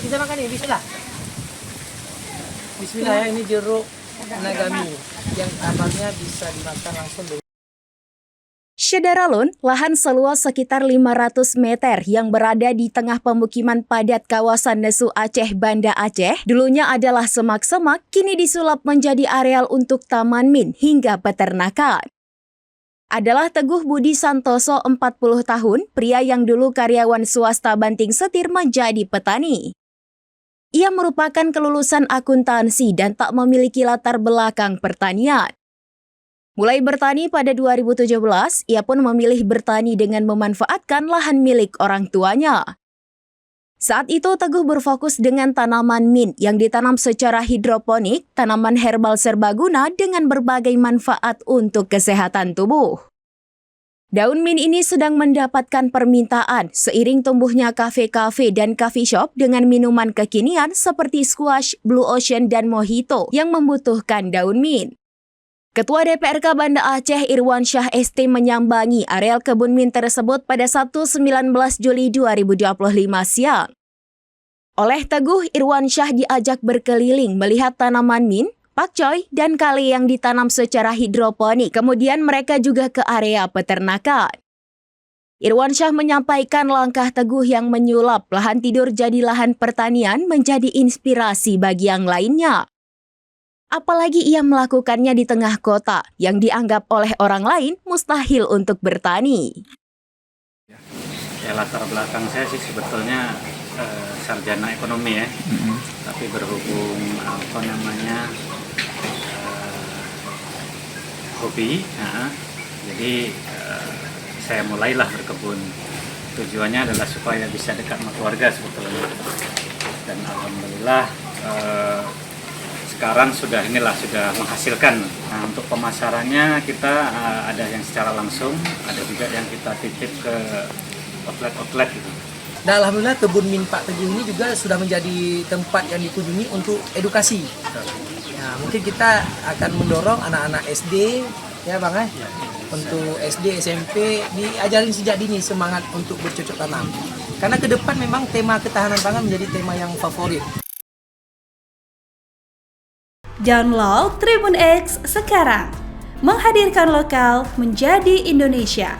Bisa makan ini, bismillah. Bismillah ya, ini jeruk nagami yang abangnya bisa dimakan langsung dengan. Syedaralun, lahan seluas sekitar 500 meter yang berada di tengah pemukiman padat kawasan Nesu Aceh, Banda Aceh, dulunya adalah semak-semak, kini disulap menjadi areal untuk taman min hingga peternakan. Adalah Teguh Budi Santoso, 40 tahun, pria yang dulu karyawan swasta banting setir menjadi petani. Ia merupakan kelulusan akuntansi dan tak memiliki latar belakang pertanian. Mulai bertani pada 2017, ia pun memilih bertani dengan memanfaatkan lahan milik orang tuanya. Saat itu Teguh berfokus dengan tanaman mint yang ditanam secara hidroponik, tanaman herbal serbaguna dengan berbagai manfaat untuk kesehatan tubuh. Daun mint ini sedang mendapatkan permintaan seiring tumbuhnya kafe-kafe dan coffee shop dengan minuman kekinian seperti squash, blue ocean, dan mojito yang membutuhkan daun mint. Ketua DPRK Banda Aceh Irwan Syah ST menyambangi areal kebun mint tersebut pada Sabtu 19 Juli 2025 siang. Oleh Teguh, Irwan Syah diajak berkeliling melihat tanaman mint, pakcoy, dan kale yang ditanam secara hidroponik. Kemudian mereka juga ke area peternakan. Irwan Syah menyampaikan langkah Teguh yang menyulap lahan tidur jadi lahan pertanian menjadi inspirasi bagi yang lainnya. Apalagi ia melakukannya di tengah kota yang dianggap oleh orang lain mustahil untuk bertani. Ya, latar belakang saya sih sebetulnya sarjana ekonomi ya, tapi berhubung hobi, jadi saya mulailah berkebun. Tujuannya adalah supaya bisa dekat sama keluarga sebetulnya, dan alhamdulillah sekarang sudah menghasilkan. Nah, untuk pemasarannya kita ada yang secara langsung, ada juga yang kita titip ke outlet gitu. Dan alhamdulillah kebun mint Pak Teguh ini juga sudah menjadi tempat yang dikunjungi untuk edukasi. Ya, mungkin kita akan mendorong anak-anak SD, ya Bang ya, untuk SD, SMP diajarin sejak dini semangat untuk bercocok tanam. Karena ke depan memang tema ketahanan pangan menjadi tema yang favorit. Download Tribun X sekarang, menghadirkan lokal menjadi Indonesia.